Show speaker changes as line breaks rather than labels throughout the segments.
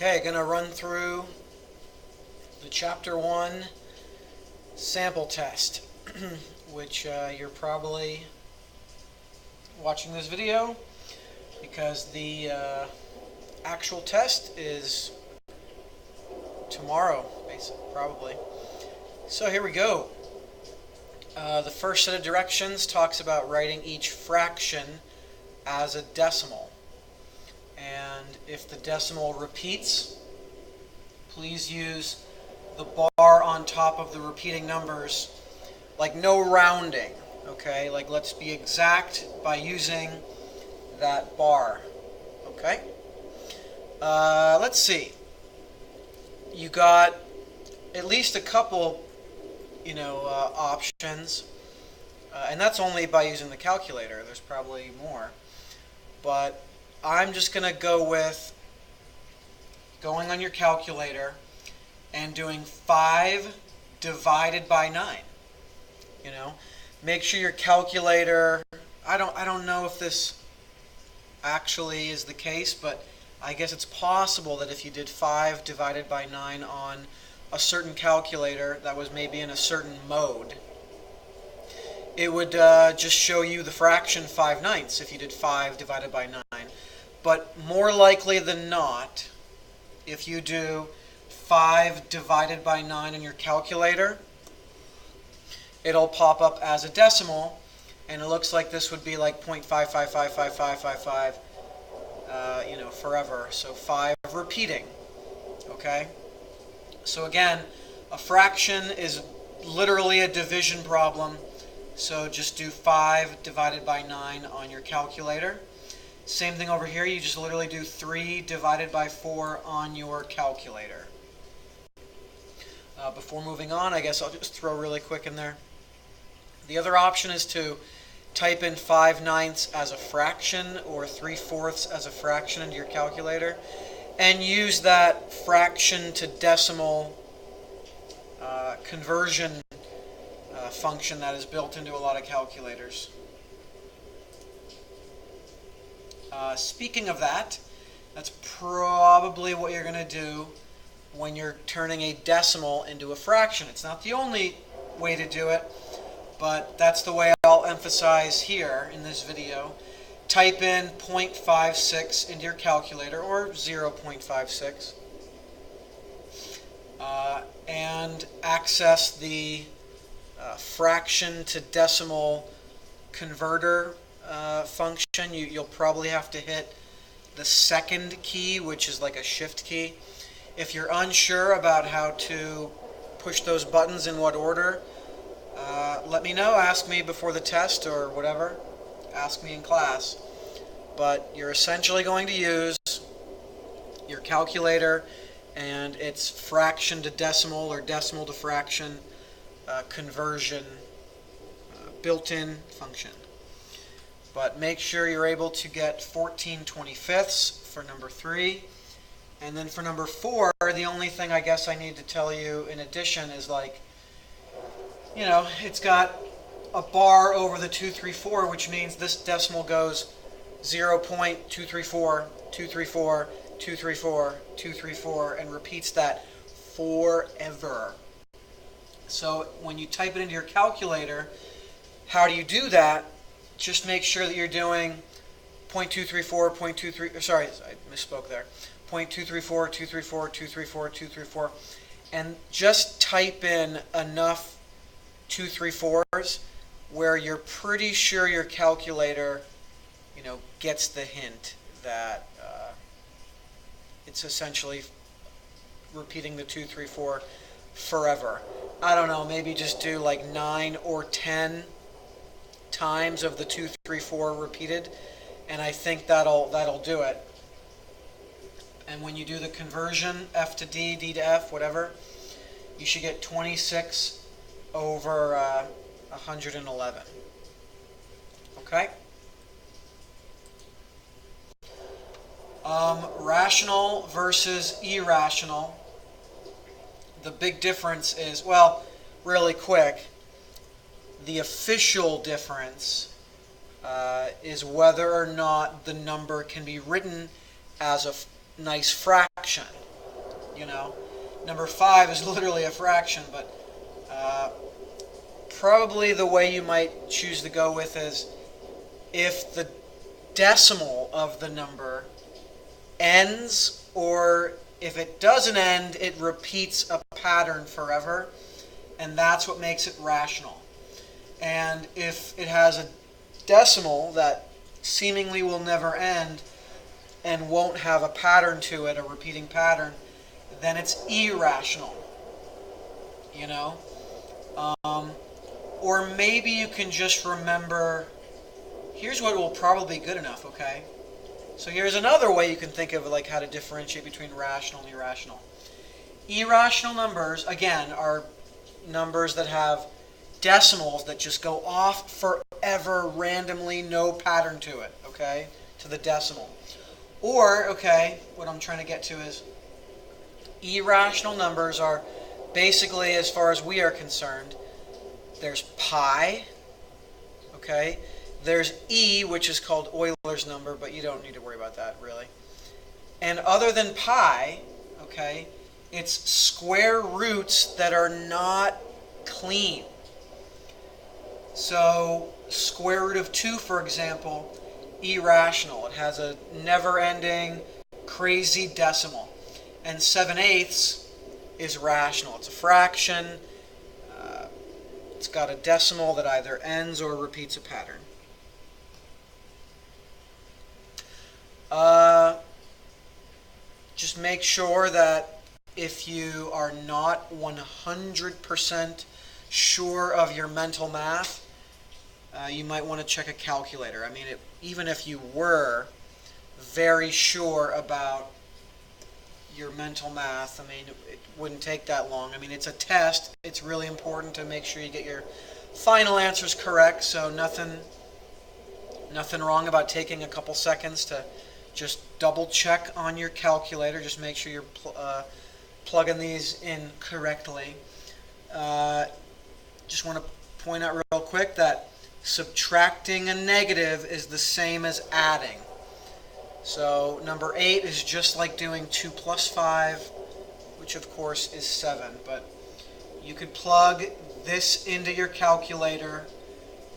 Okay, going to run through the Chapter 1 sample test, which you're probably watching this video because the actual test is tomorrow, basically, probably. So here we go. The first set of directions talks about writing each fraction as a decimal. And if the decimal repeats, please use the bar on top of the repeating numbers, like no rounding, okay? Like let's be exact by using that bar, okay? Let's see. You got at least a couple, options, and that's only by using the calculator. There's probably more, but I'm just going to go with going on your calculator and doing 5 divided by 9. Make sure your calculator, I don't know if this actually is the case, but I guess it's possible that if you did 5 divided by 9 on a certain calculator that was maybe in a certain mode, it would just show you the fraction 5/9 if you did 5 divided by 9. But more likely than not, if you do 5 divided by 9 in your calculator, it'll pop up as a decimal, and it looks like this would be like 0.5555555, forever. So 5 repeating, okay? So again, a fraction is literally a division problem, so just do 5 divided by 9 on your calculator. Same thing over here, you just literally do 3 divided by 4 on your calculator. Before moving on, I guess I'll just throw really quick in there. The other option is to type in 5/9 as a fraction or 3/4 as a fraction into your calculator and use that fraction to decimal conversion function that is built into a lot of calculators. Speaking of that, that's probably what you're going to do when you're turning a decimal into a fraction. It's not the only way to do it, but that's the way I'll emphasize here in this video. Type in 0.56 into your calculator, or 0.56, and access the fraction to decimal converter function. You'll probably have to hit the second key, which is like a shift key. If you're unsure about how to push those buttons in what order, let me know. Ask me before the test or whatever. Ask me in class. But you're essentially going to use your calculator and its fraction to decimal or decimal to fraction conversion built-in function. But make sure you're able to get 14/25 for number 3. And then for number 4, the only thing I guess I need to tell you in addition is it's got a bar over the 234, which means this decimal goes 0.234, 234, 234, 234, and repeats that forever. So when you type it into your calculator, how do you do that? Just make sure that you're doing 0.234, 0.23, sorry, I misspoke there. 0.234, 234, 234, 234, and just type in enough 234s where you're pretty sure your calculator, gets the hint that it's essentially repeating the 234 forever. I don't know, maybe just do like 9 or 10 times of the 234 repeated, and I think that'll do it. And when you do the conversion, F to D, D to F, whatever, you should get 26 over 111. Okay? Rational versus irrational. The big difference is, well, really quick, the official difference is whether or not the number can be written as a nice fraction. you know. Number 5 is literally a fraction, but probably the way you might choose to go with is if the decimal of the number ends, or if it doesn't end, it repeats a pattern forever, and that's what makes it rational. And if it has a decimal that seemingly will never end and won't have a pattern to it, a repeating pattern, then it's irrational, you know? Or maybe you can just remember, here's what will probably be good enough, okay? So here's another way you can think of like how to differentiate between rational and irrational. Irrational numbers, again, are numbers that have decimals that just go off forever randomly, no pattern to it, okay, to the decimal. Or, okay, what I'm trying to get to is irrational numbers are basically, as far as we are concerned, there's pi, okay, there's e, which is called Euler's number, but you don't need to worry about that, really. And other than pi, okay, it's square roots that are not clean. So, square root of 2, for example, irrational. It has a never-ending, crazy decimal. And 7/8 is rational. It's a fraction. It's got a decimal that either ends or repeats a pattern. Just make sure that if you are not 100% sure of your mental math, you might want to check a calculator. I mean, even if you were very sure about your mental math, I mean, it wouldn't take that long. I mean, it's a test. It's really important to make sure you get your final answers correct, so nothing wrong about taking a couple seconds to just double check on your calculator. Just make sure you're plugging these in correctly. Just want to point out real quick that subtracting a negative is the same as adding. So number 8 is just like doing 2 plus 5, which of course is 7. But you could plug this into your calculator,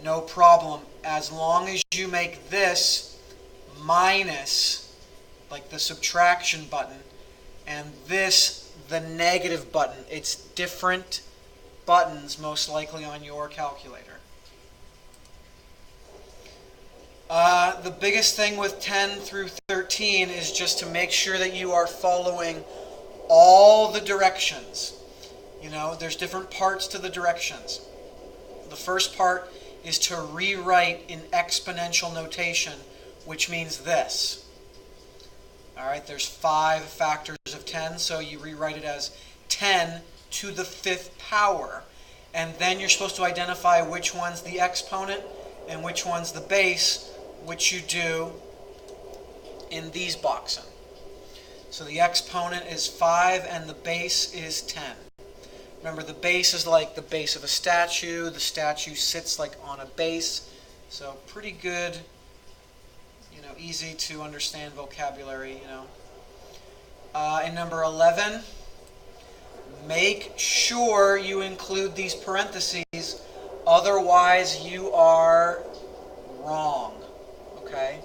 no problem, as long as you make this minus, like the subtraction button, and this the negative button. It's different buttons most likely on your calculator. The biggest thing with 10 through 13 is just to make sure that you are following all the directions. You know, there's different parts to the directions. The first part is to rewrite in exponential notation, which means this. Alright, there's 5 factors of 10, so you rewrite it as 10 to the 5th power. And then you're supposed to identify which one's the exponent and which one's the base, which you do in these boxes. So the exponent is 5 and the base is 10. Remember, the base is like the base of a statue. The statue sits like on a base. So pretty good, easy to understand vocabulary, In number 11, make sure you include these parentheses, otherwise you are wrong. Okay?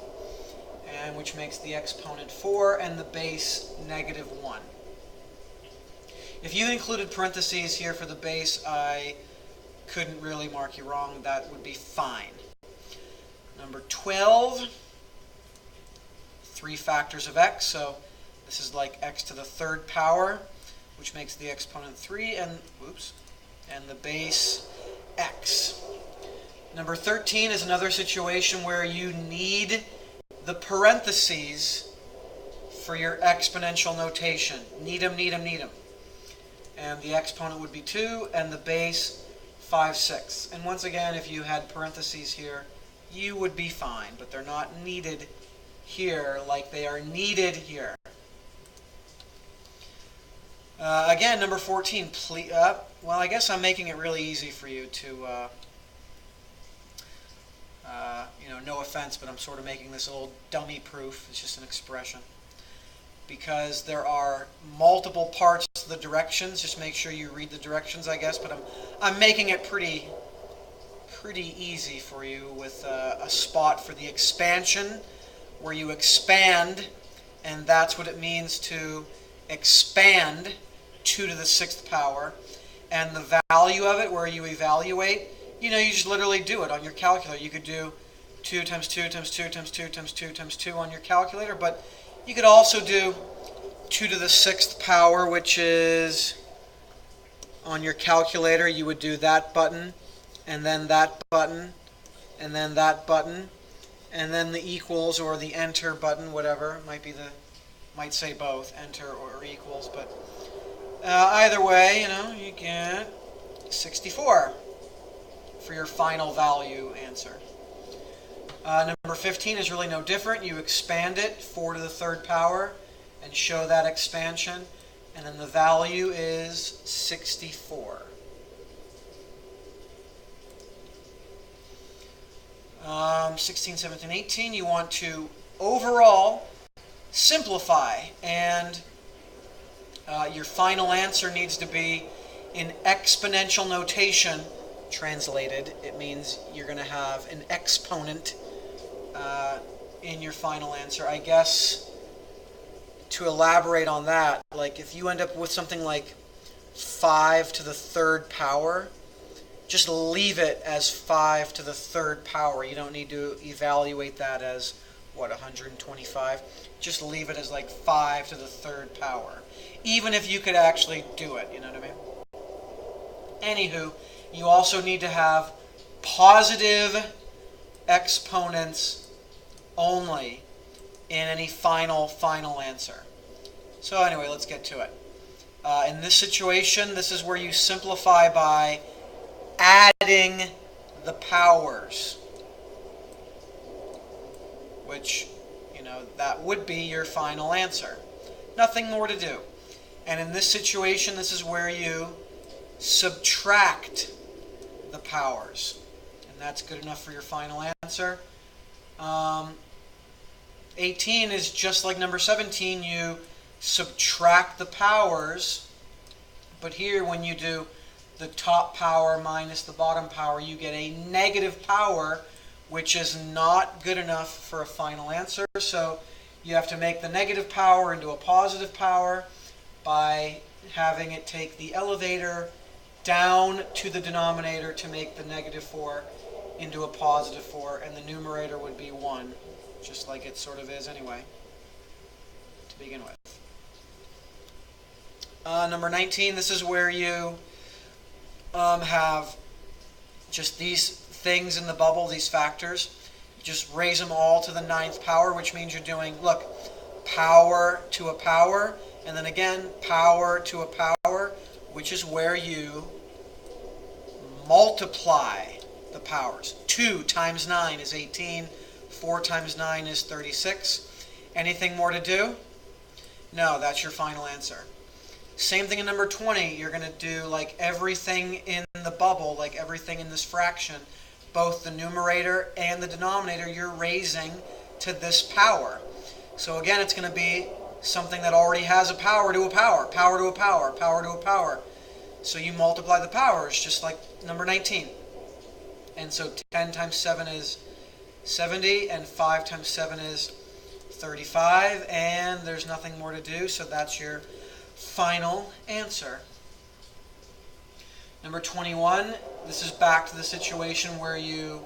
And which makes the exponent 4 and the base -1. If you included parentheses here for the base, I couldn't really mark you wrong. That would be fine. Number 12, 3 factors of x. So this is like x to the 3rd power, which makes the exponent 3 and the base x. Number 13 is another situation where you need the parentheses for your exponential notation. Need them. And the exponent would be 2 and the base 5/6. And once again, if you had parentheses here, you would be fine, but they're not needed here like they are needed here. Again, number 14, well, I guess I'm making it really easy for you to, no offense, but I'm sort of making this a little dummy proof. It's just an expression. because there are multiple parts to the directions. Just make sure you read the directions, I guess. But I'm making it pretty easy for you with a spot for the expansion, where you expand, and that's what it means to expand 2 to the 6th power. And the value of it, where you evaluate, you just literally do it on your calculator. You could do 2 times 2 times 2 times 2 times 2 times 2 on your calculator, but you could also do 2 to the 6th power, which is on your calculator. You would do that button, and then that button, and then that button, and then the equals or the enter button, whatever. Might say both, enter or equals, but either way, you get 64 for your final value answer. Number 15 is really no different. You expand it 4 to the 3rd power and show that expansion, and then the value is 64. 16, 17, 18, you want to overall simplify, and your final answer needs to be in exponential notation. Translated, it means you're going to have an exponent in your final answer. I guess to elaborate on that, like if you end up with something like 5 to the 3rd power, just leave it as 5 to the 3rd power. You don't need to evaluate that as, 125? Just leave it as like 5 to the 3rd power. Even if you could actually do it, you know what I mean? Anywho, you also need to have positive exponents only in any final answer. So anyway, let's get to it. In this situation, this is where you simplify by adding the powers, which, that would be your final answer. Nothing more to do. And in this situation, this is where you subtract the powers. And that's good enough for your final answer. 18 is just like number 17. You subtract the powers. But here, when you do the top power minus the bottom power, you get a negative power, which is not good enough for a final answer. So you have to make the negative power into a positive power by having it take the elevator down to the denominator to make the negative 4 into a positive 4, and the numerator would be 1, just like it sort of is anyway, to begin with. Number 19, this is where you have just these things in the bubble, these factors. Just raise them all to the 9th power, which means you're doing, look, power to a power, and then again, power to a power, which is where you multiply the powers. 2 times 9 is 18. 4 times 9 is 36. Anything more to do? No, that's your final answer. Same thing in number 20. You're going to do like everything in the bubble, like everything in this fraction. Both the numerator and the denominator you're raising to this power. So again, it's going to be something that already has a power to a power, power to a power, power to a power. So you multiply the powers, just like number 19. And so 10 times 7 is 70, and 5 times 7 is 35, and there's nothing more to do, so that's your final answer. Number 21, this is back to the situation where you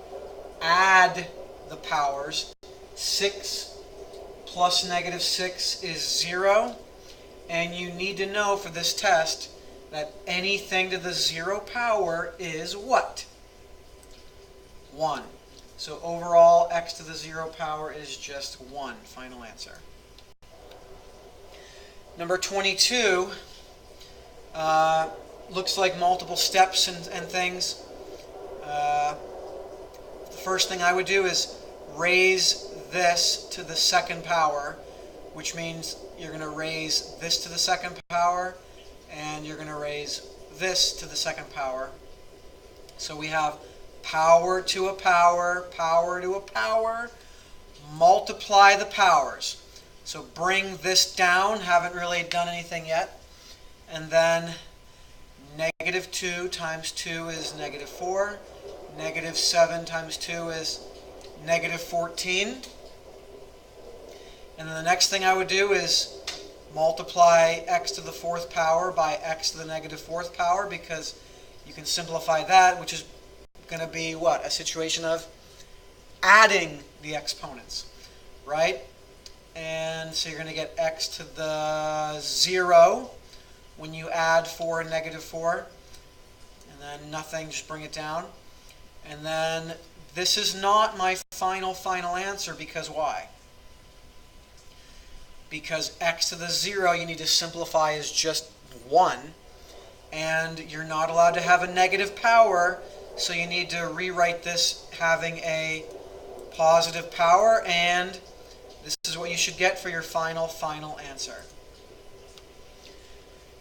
add the powers. 6 plus negative 6 is 0, and you need to know for this test that anything to the 0 power is what? 1. So overall, x to the 0 power is just 1. Final answer. Number 22 looks like multiple steps and things. The first thing I would do is raise this to the 2nd power, which means you're going to raise this to the 2nd power, and you're going to raise this to the 2nd power. So we have power to a power, power to a power, multiply the powers. So bring this down, haven't really done anything yet. And then negative 2 times 2 is negative 4. Negative 7 times 2 is negative 14. And then the next thing I would do is multiply x to the 4th power by x to the negative 4th power, because you can simplify that, which is going to be what? A situation of adding the exponents, right? And so you're going to get x to the 0 when you add 4 and negative 4. And then nothing, just bring it down. And then this is not my final answer, because why? Because x to the 0 you need to simplify as just 1. And you're not allowed to have a negative power, so you need to rewrite this having a positive power, and this is what you should get for your final answer.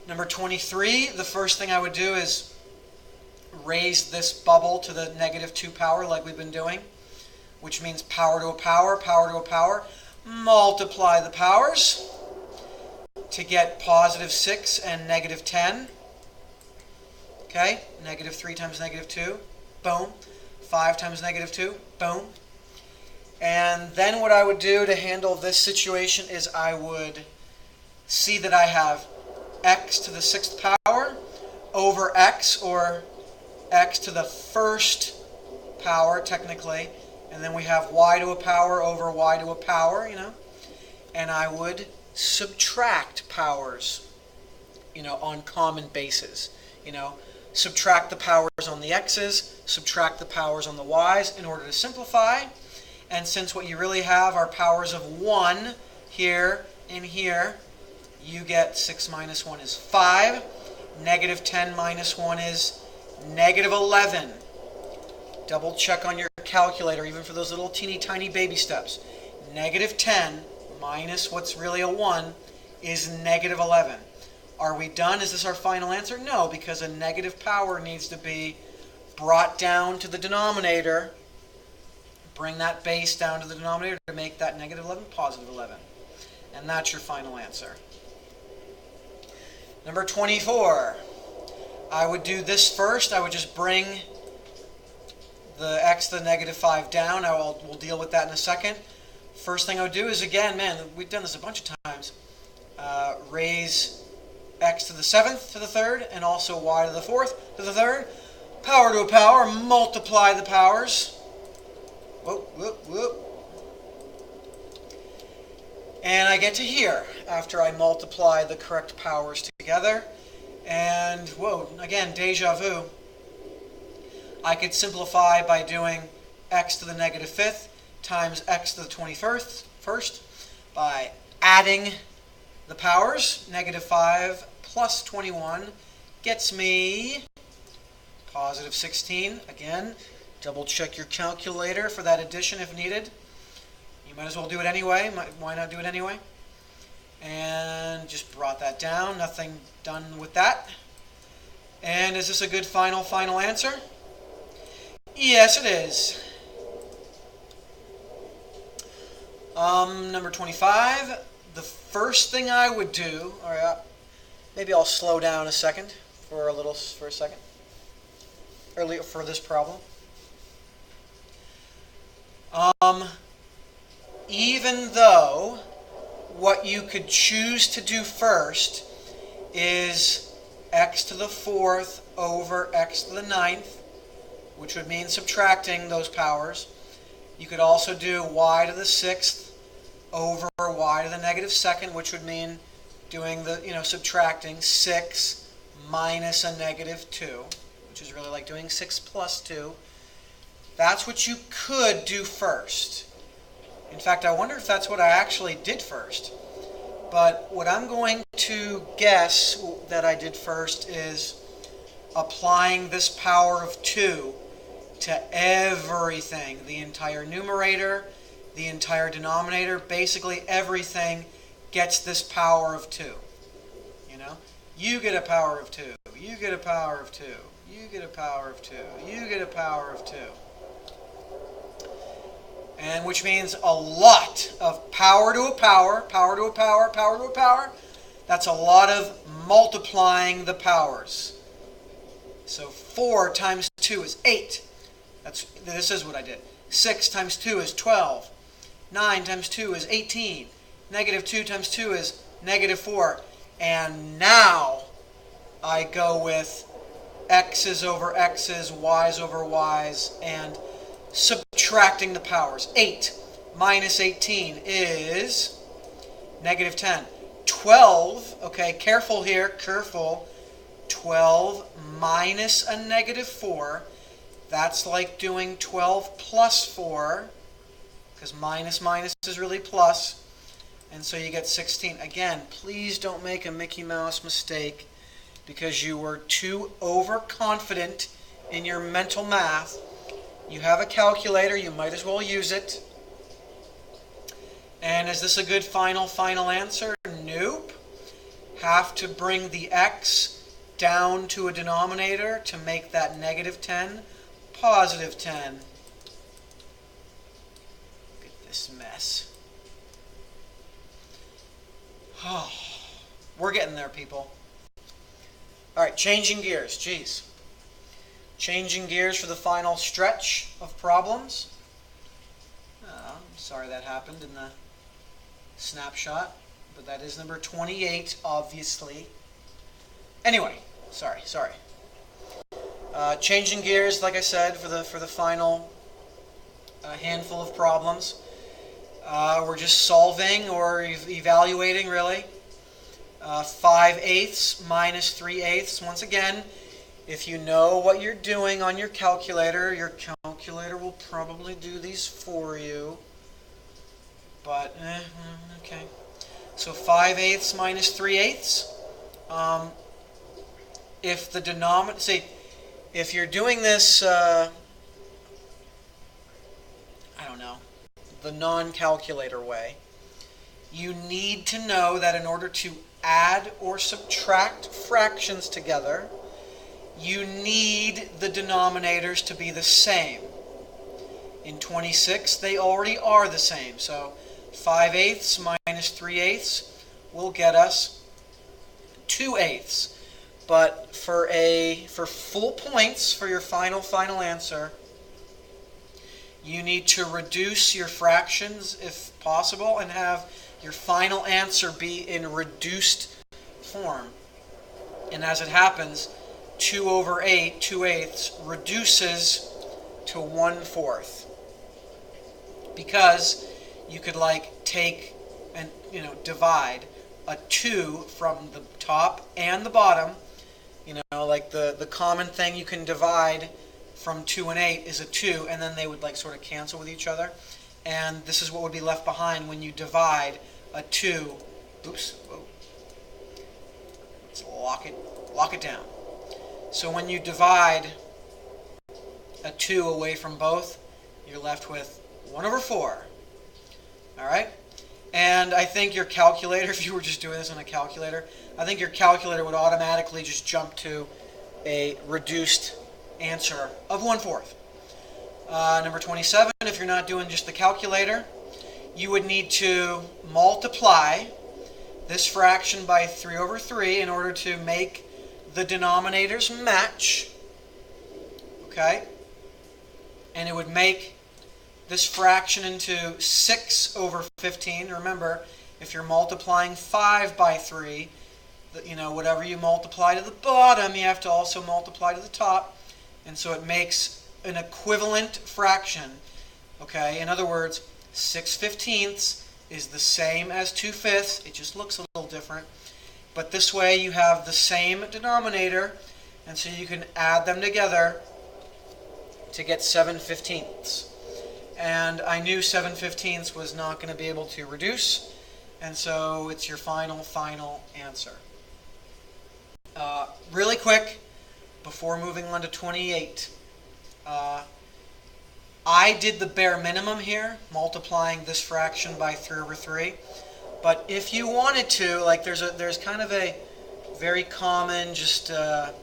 Number 23, the first thing I would do is raise this bubble to the negative 2 power like we've been doing, which means power to a power, power to a power. Multiply the powers to get positive 6 and negative 10. Okay, negative 3 times negative 2, boom. 5 times negative 2, boom. And then what I would do to handle this situation is I would see that I have x to the 6th power over x, or x to the 1st power, technically. And then we have y to a power over y to a power, And I would subtract powers, on common bases. Subtract the powers on the x's, subtract the powers on the y's in order to simplify. And since what you really have are powers of 1 here and here, you get 6 minus 1 is 5. Negative 10 minus 1 is negative 11. Double check on your calculator, even for those little teeny tiny baby steps. Negative 10 minus what's really a 1 is negative 11. Are we done? Is this our final answer? No, because a negative power needs to be brought down to the denominator. Bring that base down to the denominator to make that negative 11 positive 11. And that's your final answer. Number 24. I would do this first. I would just bring the x to the negative 5 down. We'll deal with that in a second. First thing I would do is, again, man, we've done this a bunch of times. Raise x to the 7th to the 3rd, and also y to the 4th to the 3rd. Power to a power, multiply the powers. Whoop, whoop, whoop. And I get to here after I multiply the correct powers together. And, whoa, again, deja vu. I could simplify by doing x to the negative 5th times x to the 21st first by adding the powers. Negative 5 plus 21 gets me positive 16. Again, double check your calculator for that addition if needed. You might as well do it anyway. Why not do it anyway? And just brought that down. Nothing done with that. And is this a good final answer? Yes, it is. Number 25. The first thing I would do, all right, maybe I'll slow down a second for a second. Earlier for this problem. Even though what you could choose to do first is x to the 4th over x to the 9th, which would mean subtracting those powers. You could also do y to the 6th over y to the negative 2nd, which would mean doing the, subtracting 6 minus a negative 2, which is really like doing 6 plus 2. That's what you could do first. In fact, I wonder if that's what I actually did first. But what I'm going to guess that I did first is applying this power of 2 to everything. The entire numerator, the entire denominator, basically everything gets this power of 2. You get a power of 2. You get a power of 2. You get a power of 2. You get a power of 2. and which means a lot of power to a power, power to a power, power to a power. That's a lot of multiplying the powers. So 4 times 2 is 8. This is what I did. 6 times 2 is 12. 9 times 2 is 18. Negative 2 times 2 is negative 4. And now I go with x's over x's, y's over y's, and subtracting the powers. 8 minus 18 is negative 10. 12, okay, careful here, careful. 12 minus a negative 4. That's like doing 12 plus 4, because minus minus is really plus. And so you get 16. Again, please don't make a Mickey Mouse mistake because you were too overconfident in your mental math. You have a calculator, you might as well use it. And is this a good final answer? Nope. Have to bring the x down to a denominator to make that negative 10 positive 10. Look at this mess. Oh, we're getting there, people. All right, changing gears. Geez. Changing gears for the final stretch of problems. I'm sorry that happened in the snapshot, but that is number 28, obviously. Anyway, sorry. Changing gears, like I said, for the final handful of problems. We're just solving or evaluating, really. 5/8 minus 3/8. Once again, if you know what you're doing on your calculator will probably do these for you. But, okay. So 5/8 minus 3/8. If the denominator, see, if you're doing this, I don't know, the non-calculator way, you need to know that in order to add or subtract fractions together, you need the denominators to be the same. In 26, they already are the same. So 5/8 minus 3/8 will get us 2/8. But for full points for your final answer, you need to reduce your fractions if possible and have your final answer be in reduced form. And as it happens, 2/8, 2/8 reduces to 1/4. Because you could take and divide a 2 from the top and the bottom. Like the common thing you can divide from 2 and 8 is a 2, and then they would sort of cancel with each other. And this is what would be left behind when you divide a 2. Oops. Whoa. Let's lock it down. So when you divide a 2 away from both, you're left with 1/4. All right? And I think your calculator, if you were just doing this on a calculator, I think your calculator would automatically just jump to a reduced answer of 1/4. Number 27, if you're not doing just the calculator, you would need to multiply this fraction by 3/3 in order to make the denominators match. Okay? And it would make this fraction into 6/15. Remember, if you're multiplying 5 by 3, whatever you multiply to the bottom, you have to also multiply to the top. And so it makes an equivalent fraction. Okay? In other words, 6/15 is the same as 2/5. It just looks a little different. But this way you have the same denominator, and so you can add them together to get 7/15. And I knew 7/15 was not going to be able to reduce, and so it's your final answer. Really quick, before moving on to 28, I did the bare minimum here, multiplying this fraction by 3/3. But if you wanted to, there's kind of a very common, just a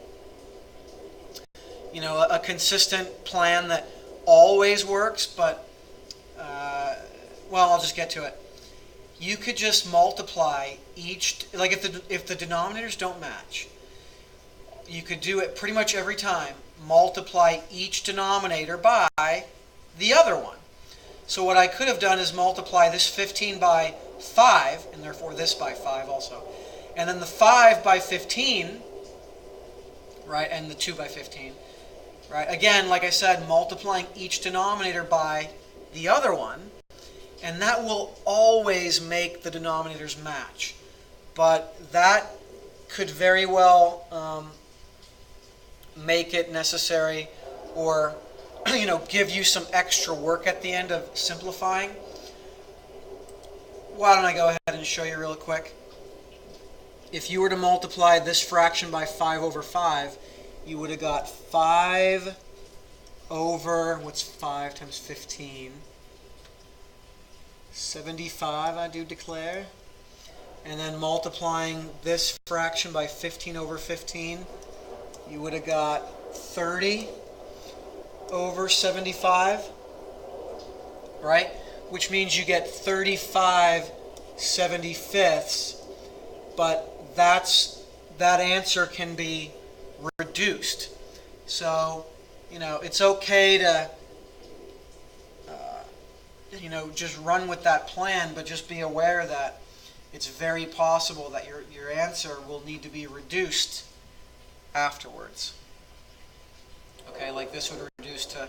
consistent plan that always works, but well, I'll just get to it. You could just multiply each, like if the denominators don't match, you could do it pretty much every time. Multiply each denominator by the other one. So what I could have done is multiply this 15 by 5, and therefore this by 5 also. And then the 5 by 15, right, and the 2 by 15. Right? Again, like I said, multiplying each denominator by the other one, and that will always make the denominators match. But that could very well make it necessary, or give you some extra work at the end of simplifying. Why don't I go ahead and show you real quick? If you were to multiply this fraction by 5 over 5, you would have got 5 over, what's 5 times 15? 75, I do declare. And then multiplying this fraction by 15 over 15, you would have got 30 over 75, right? Which means you get 35 75ths, but that answer can be reduced. So, it's okay to, just run with that plan, but just be aware that it's very possible that your answer will need to be reduced afterwards. Okay, like this would reduce to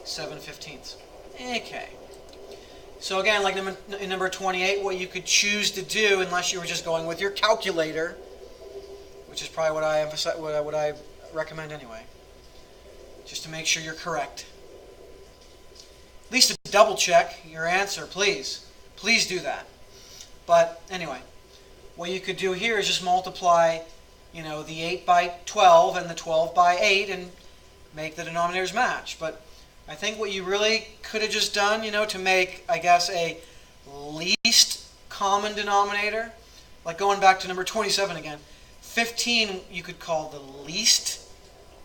7/15. Okay. So again, like in number 28, what you could choose to do, unless you were just going with your calculator, which is probably what I recommend anyway, just to make sure you're correct. At least to double check your answer, please. Please do that. But anyway, what you could do here is just multiply, the 8 by 12 and the 12 by 8 and make the denominators match. But I think what you really could have just done, to make, I guess, a least common denominator, like going back to number 27 again, 15 you could call the least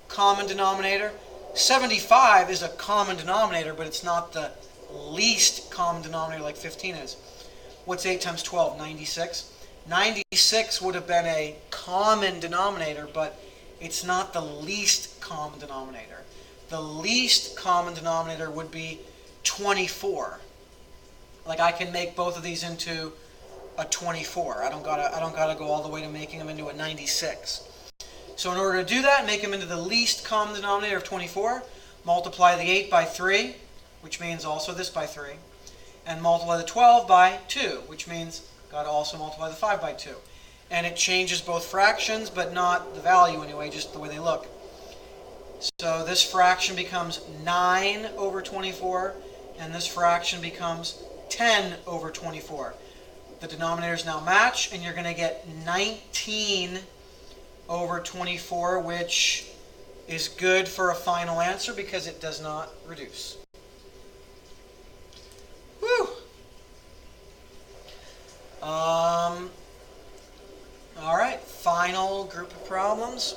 common denominator. 75 is a common denominator, but it's not the least common denominator like 15 is. What's 8 times 12? 96. 96 would have been a common denominator, but it's not the least common denominator. The least common denominator would be 24. Like I can make both of these into a 24. I don't gotta go all the way to making them into a 96. So in order to do that, make them into the least common denominator of 24, multiply the 8 by 3, which means also this by 3, and multiply the 12 by 2, which means got to also multiply the 5 by 2. And it changes both fractions, but not the value anyway, just the way they look. So this fraction becomes 9 over 24, and this fraction becomes 10 over 24. The denominators now match, and you're going to get 19 over 24, which is good for a final answer because it does not reduce. Woo! All right, final group of problems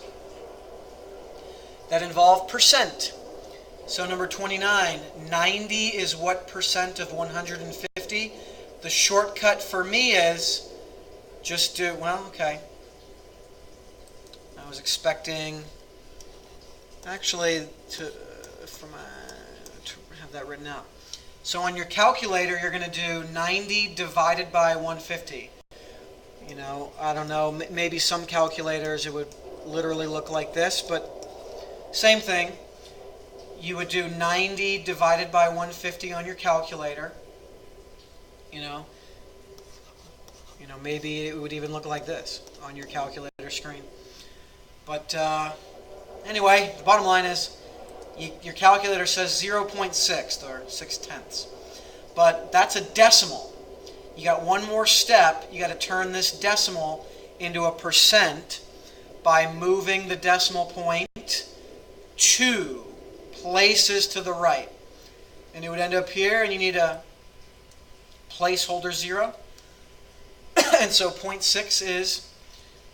that involve percent. So number 29, 90 is what percent of 150? The shortcut for me is just do, okay. I was expecting, actually, to have that written out. So on your calculator, you're going to do 90 divided by 150. I don't know, maybe some calculators it would literally look like this, but same thing. You would do 90 divided by 150 on your calculator. Maybe it would even look like this on your calculator screen. But anyway, the bottom line is your calculator says 0.6 or 0.6. But that's a decimal. You got one more step. You got to turn this decimal into a percent by moving the decimal point 2 places to the right. And it would end up here, and you need a placeholder 0. And so 0.6 is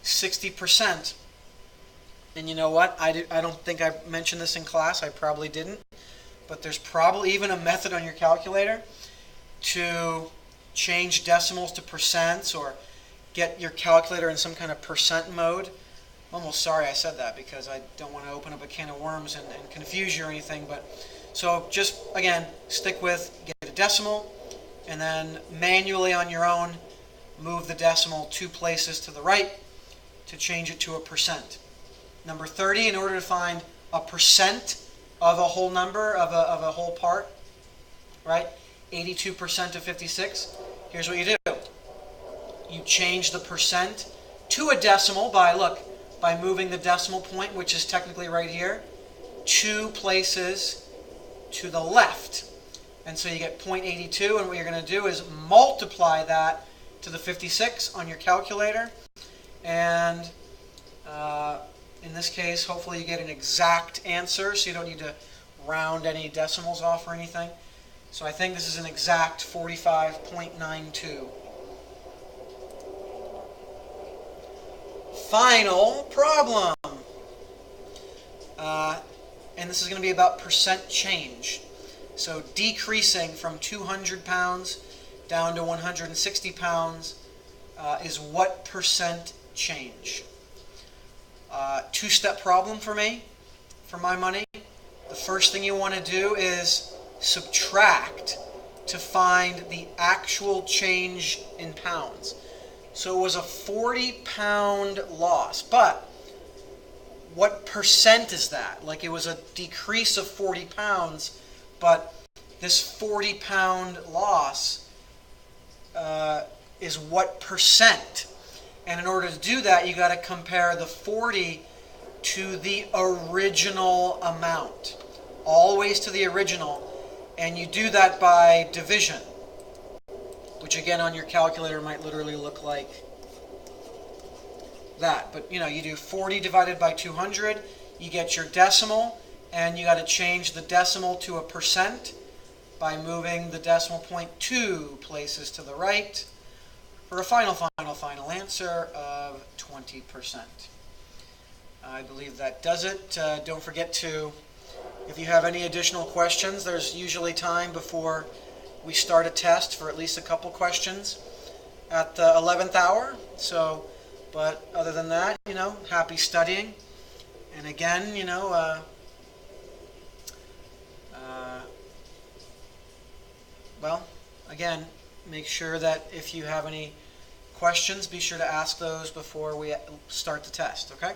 60%. And you know what? I don't think I mentioned this in class. I probably didn't. But there's probably even a method on your calculator to change decimals to percents or get your calculator in some kind of percent mode. I'm almost sorry I said that because I don't want to open up a can of worms and confuse you or anything. But so just, again, stick with get a decimal and then manually on your own move the decimal 2 places to the right to change it to a percent. Number 30, in order to find a percent of a whole number, of a whole part, right? 82% of 56. Here's what you do. You change the percent to a decimal by moving the decimal point, which is technically right here, 2 places to the left. And so you get 0.82, and what you're going to do is multiply that to the 56 on your calculator. And in this case, hopefully you get an exact answer, so you don't need to round any decimals off or anything. So I think this is an exact 45.92. Final problem. And this is going to be about percent change. So decreasing from 200 pounds down to 160 pounds is what percent change? 2-step problem for me, for my money. The first thing you want to do is subtract to find the actual change in pounds. So it was a 40-pound loss, but what percent is that? Like, it was a decrease of 40 pounds, but this 40-pound loss is what percent? And in order to do that, you got to compare the 40 to the original amount, always to the original, and you do that by division, which again on your calculator might literally look like that. But you do 40 divided by 200, you get your decimal, and you got to change the decimal to a percent by moving the decimal point 2 places to the right for a final answer of 20%. I believe that does it. Don't forget to, if you have any additional questions, there's usually time before we start a test for at least a couple questions at the 11th hour. So, but other than that, happy studying. And again, again, make sure that if you have any questions, be sure to ask those before we start the test, okay?